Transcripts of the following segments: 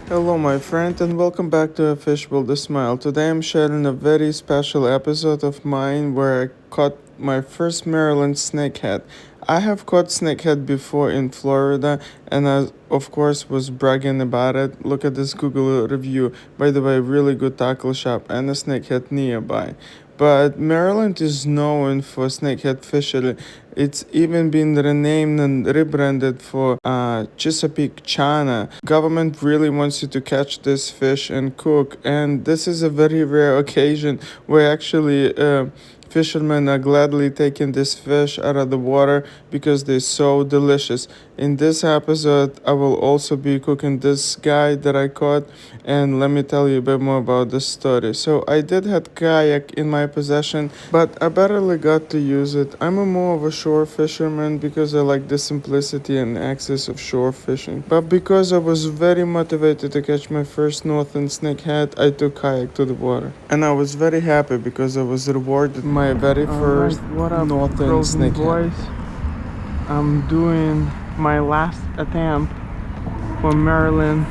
Hello, my friend, and welcome back to A Fish Will the Smile. Today I'm sharing a very special episode of mine where I caught my first Maryland snakehead. I have caught snakehead before in Florida, and I, of course, was bragging about it. Look at this Google review. By the way, really good tackle shop and a snakehead nearby. But Maryland is known for snakehead fishery. It's even been renamed and rebranded for Chesapeake China. Government really wants you to catch this fish and cook, and this is a very rare occasion where actually fishermen are gladly taking this fish out of the water because they're so delicious. In this episode, I will also be cooking this guy that I caught, and let me tell you a bit more about this story. So I did have kayak in my possession, but I barely got to use it. I'm a more of a shore fisherman because I like the simplicity and access of shore fishing. But because I was very motivated to catch my first northern snakehead, I took kayak to the water. And I was very happy because I was rewarded my very first What up, northern girls and snakehead. boys? I'm doing my last attempt for Maryland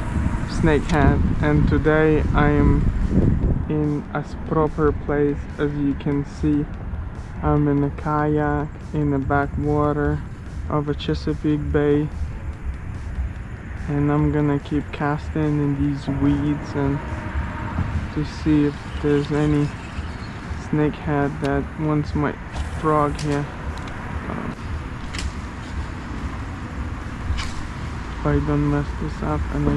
snakehead, and today I am in a proper place. As you can see, I'm in a kayak in the backwater of a Chesapeake Bay, and I'm gonna keep casting in these weeds and to see if there's any snakehead that wants my frog here. If I don't mess this up, and I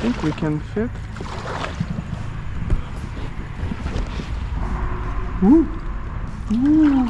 think we can fit. Woo! Woo!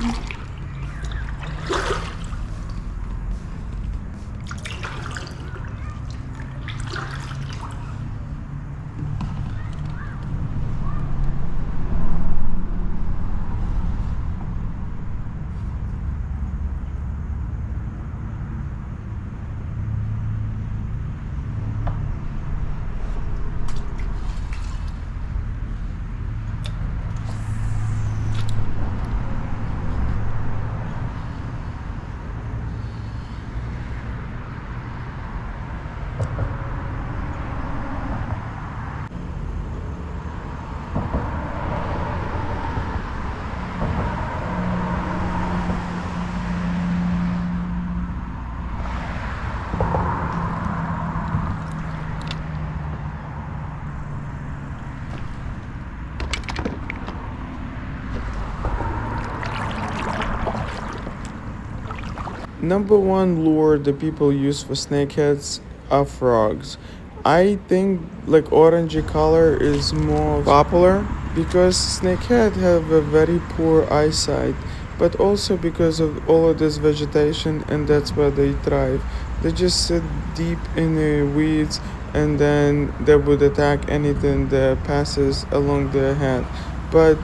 Number one lure that people use for snakeheads are frogs. I think like orangey color is more popular because snakehead have a very poor eyesight, but also because of all of this vegetation, and that's where they thrive. They just sit deep in the weeds, and then they would attack anything that passes along their head. But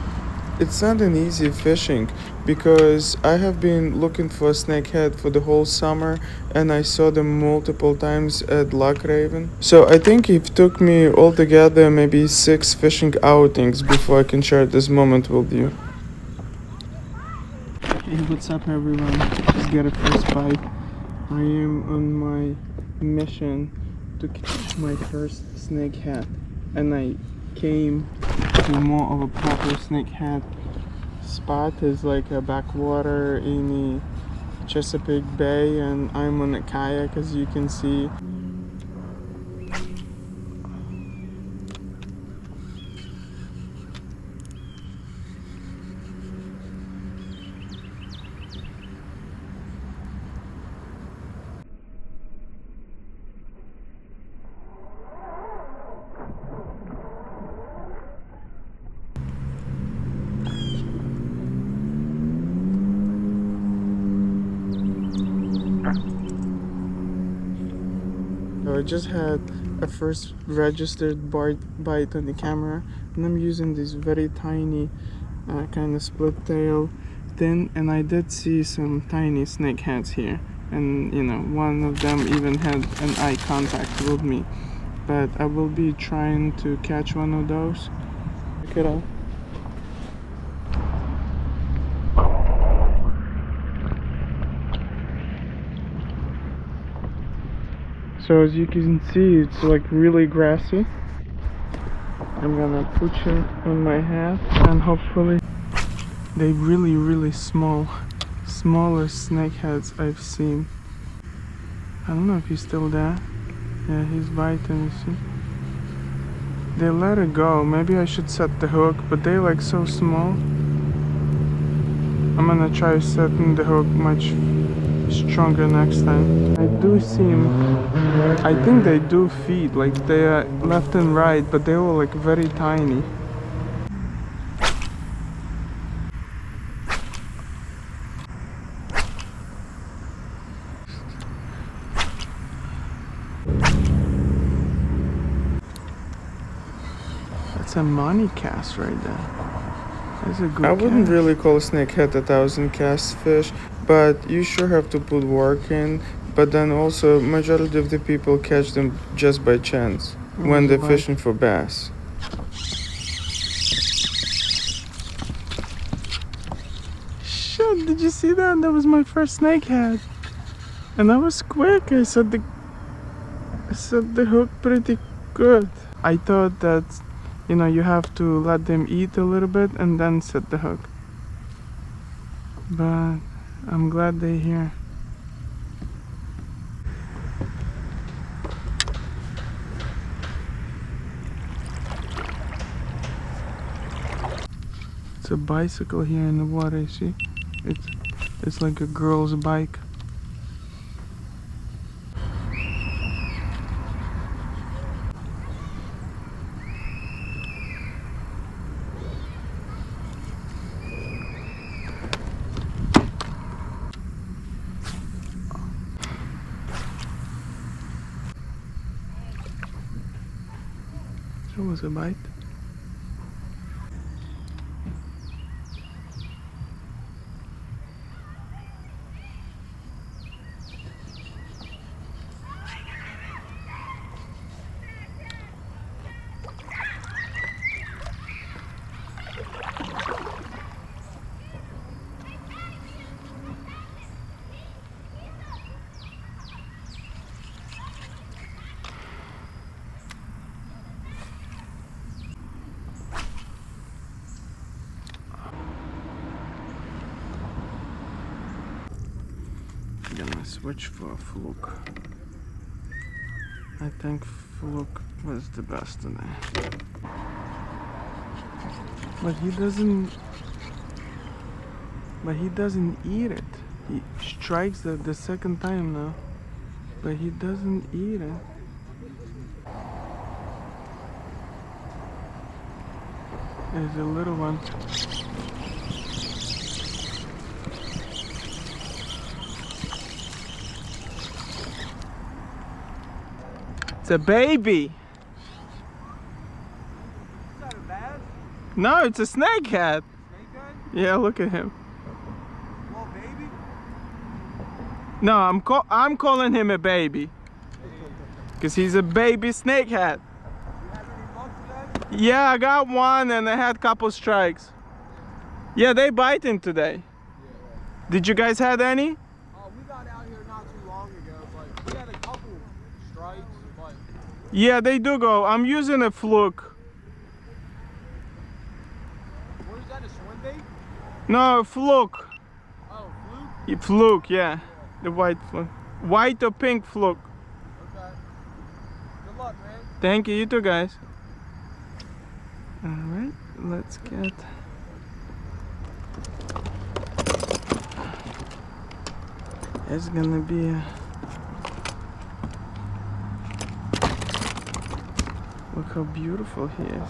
it's not an easy fishing because I have been looking for a snakehead for the whole summer, and I saw them multiple times at Loch Raven. So I think it took me altogether maybe 6 fishing outings before I can share this moment with you. Hey, what's up, everyone? Just get a first bite. I am on my mission to catch my first snakehead, and I came to more of a proper snakehead spot. Is like a backwater in the Chesapeake Bay, and I'm on a kayak, as you can see. I just had a first registered bite on the camera, and I'm using this very tiny kind of split tail thing, and I did see some tiny snakeheads here. and you know, one of them even had an eye contact with me. But I will be trying to catch one of those. Check it out. So as you can see, it's like really grassy. I'm gonna put it on my hat, and hopefully they really small, smallest snakeheads I've seen. I don't know if he's still there. Yeah, he's biting, you see. They let it go. Maybe I should set the hook, but they're like so small. I'm gonna try setting the hook much stronger next time. I do seem, I think they do feed, like they are left and right, but they were like very tiny. That's a money cast right there. That's a good I wouldn't cast. really call snakehead 1,000 cast fish, but you sure have to put work in. But then also, majority of the people catch them just by chance when they're fishing for bass. Shit, did you see that? That was my first snakehead. And that was quick. I set the hook pretty good. I thought that, you know, you have to let them eat a little bit and then set the hook. But I'm glad they're here. It's a bicycle here in the water, you see? It's like a girl's bike. That was a bite. I'm gonna switch for a fluke. I think fluke was the best today. But he doesn't eat it. He strikes the second time now, but he doesn't eat it. There's a little one. It's a baby. Is that a bass? No, it's a snakehead. Snakehead? Yeah, look at him. Little baby? No, I'm calling him a baby. Cause he's a baby snakehead. You have any luck today? Yeah, I got one and I had a couple strikes. Yeah, they biting today. Did you guys had any? We got out here not too long ago, but we had a couple strikes, but Yeah, they do go. I'm using a fluke. what is that, a swim bait? No, fluke. Oh, fluke? Fluke, yeah. The white fluke. White or pink fluke. Okay. Good luck, man. Thank you, you too, guys. Alright, let's get... It's gonna be a... Look how beautiful he is.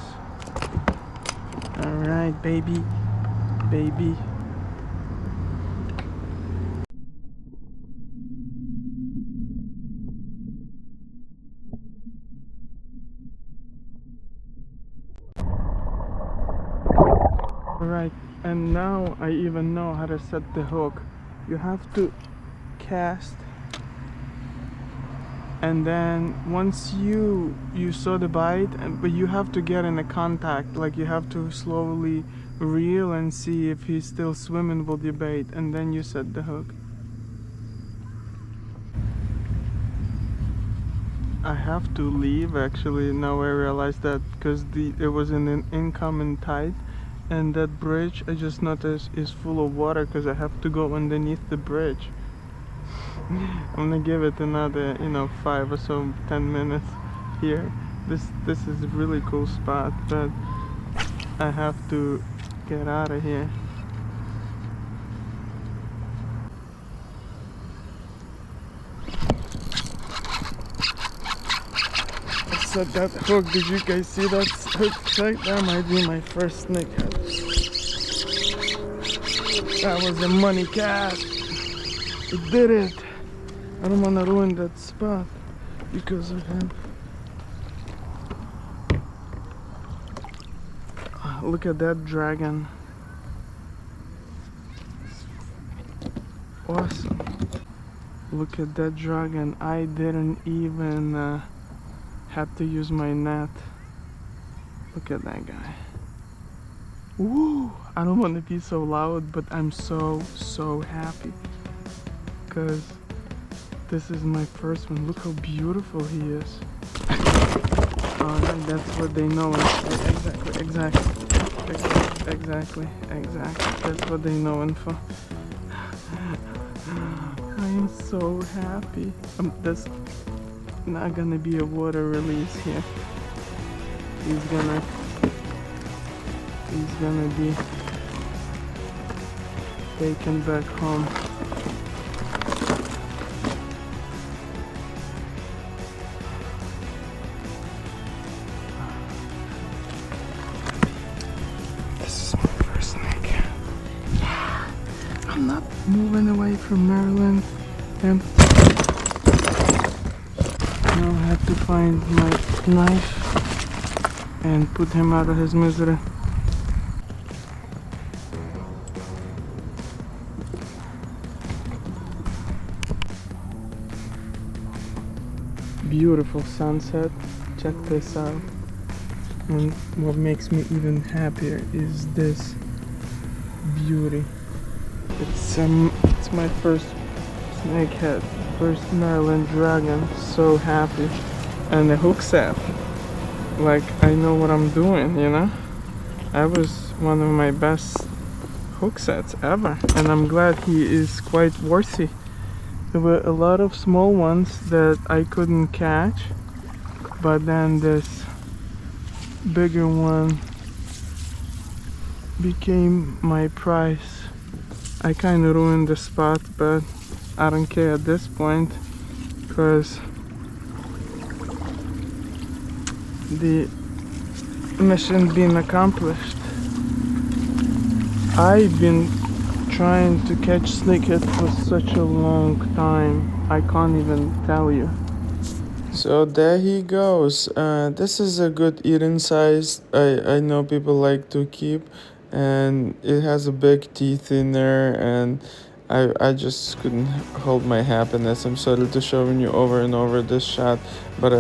Alright, baby. Baby. Alright, and now I even know how to set the hook. You have to cast, and then once you saw the bite, but you have to get in a contact, like you have to slowly reel and see if he's still swimming with your bait, and then you set the hook. I have to leave actually, now I realize that, because it was in an incoming tide, and that bridge I just noticed is full of water because I have to go underneath the bridge. I'm gonna give it another 5 or so 10 minutes here. This is a really cool spot, but I have to get out of here. I set that hook. Did you guys see that hook check? That might be my first snakehead. That was a money cast. It did it. I don't want to ruin that spot because of him. Look at that dragon. Awesome. Look at that dragon. I didn't even have to use my net. Look at that guy. Woo! I don't want to be so loud, but I'm so happy because this is my first one. Look how beautiful he is. Alright, that's what they know. Exactly. That's what they know and for. I am so happy. There's not gonna be a water release here. He's gonna be taken back home. This is my first snake. I'm not moving away from Maryland, and now I have to find my knife and put him out of his misery. Beautiful sunset. Check this out. And what makes me even happier is this beauty. It's my first snakehead, first Maryland dragon. So happy. And the hook set. Like, I know what I'm doing, you know? That was one of my best hook sets ever, and I'm glad he is quite worthy. There were a lot of small ones that I couldn't catch, but then this bigger one became my prize. I kind of ruined the spot, but I don't care at this point because the mission being accomplished. I've been trying to catch snakehead for such a long time. I can't even tell you. So there he goes. This is a good eating size. I know people like to keep, and it has a big teeth in there, and I just couldn't hold my happiness. I'm sorry to showing you over and over this shot, but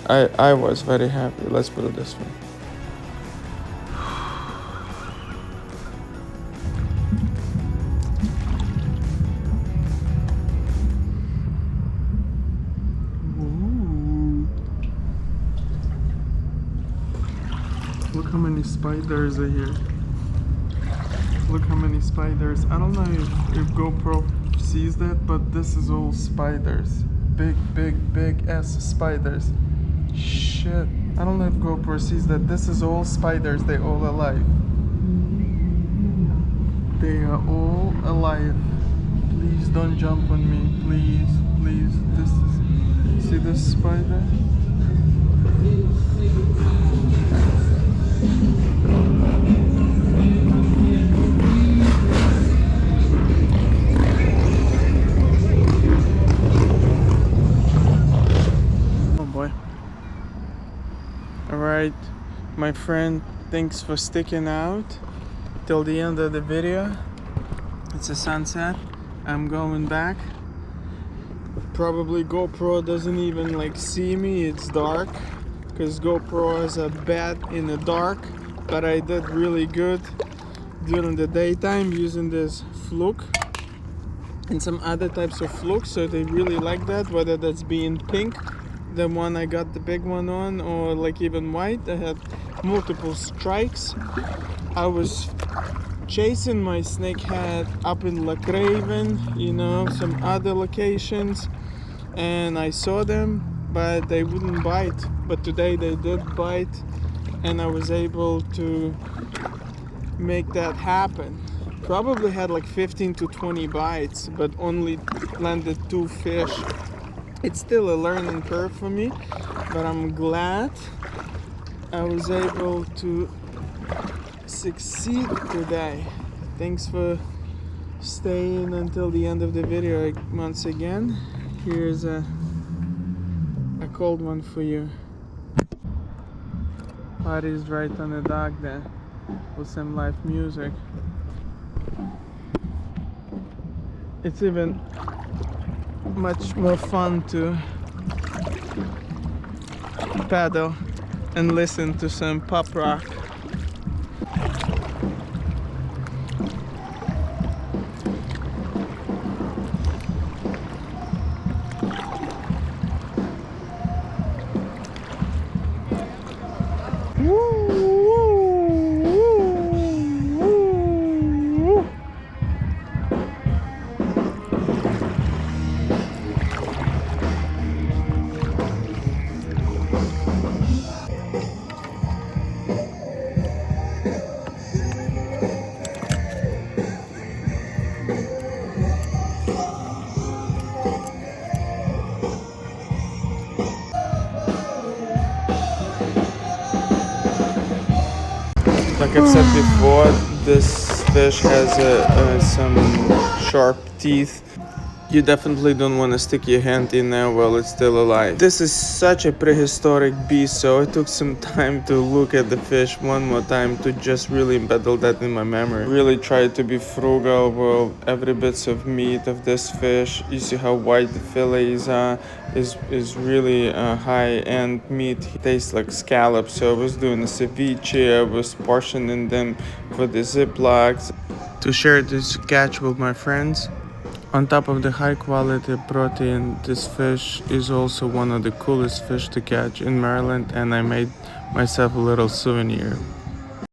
I was very happy. Let's put it this way. Look how many spiders are here. Look how many spiders. I don't know if GoPro sees that, but this is all spiders. Big ass spiders. Shit. I don't know if GoPro sees that. This is all spiders. They're all alive. They are all alive. Please don't jump on me. Please. This is... See this spider? Oh boy. Alright, my friend, thanks for sticking out till the end of the video. It's a sunset. I'm going back. Probably GoPro doesn't even like see me, it's dark, because GoPro is a bad in the dark, but I did really good during the daytime using this fluke and some other types of flukes, so they really like that, whether that's being pink, the one I got the big one on, or like even white. I had multiple strikes. I was chasing my snakehead up in La Craven, some other locations, and I saw them, but they wouldn't bite. But today they did bite, and I was able to make that happen. Probably had like 15 to 20 bites, but only landed 2 fish. It's still a learning curve for me, but I'm glad I was able to succeed today. Thanks for staying until the end of the video. Once again, here's a cold one for you. Party's right on the dock there with some live music. It's even much more fun to paddle and listen to some pop rock. Like I've said before, this fish has some sharp teeth. You definitely don't want to stick your hand in there while it's still alive. This is such a prehistoric beast, so I took some time to look at the fish one more time to just really embed that in my memory. Really tried to be frugal with every bits of meat of this fish. You see how white the fillets are. Is really high-end meat. It tastes like scallops, so I was doing a ceviche. I was portioning them for the Ziplocs to share this catch with my friends. On top of the high quality protein, this fish is also one of the coolest fish to catch in Maryland, and I made myself a little souvenir.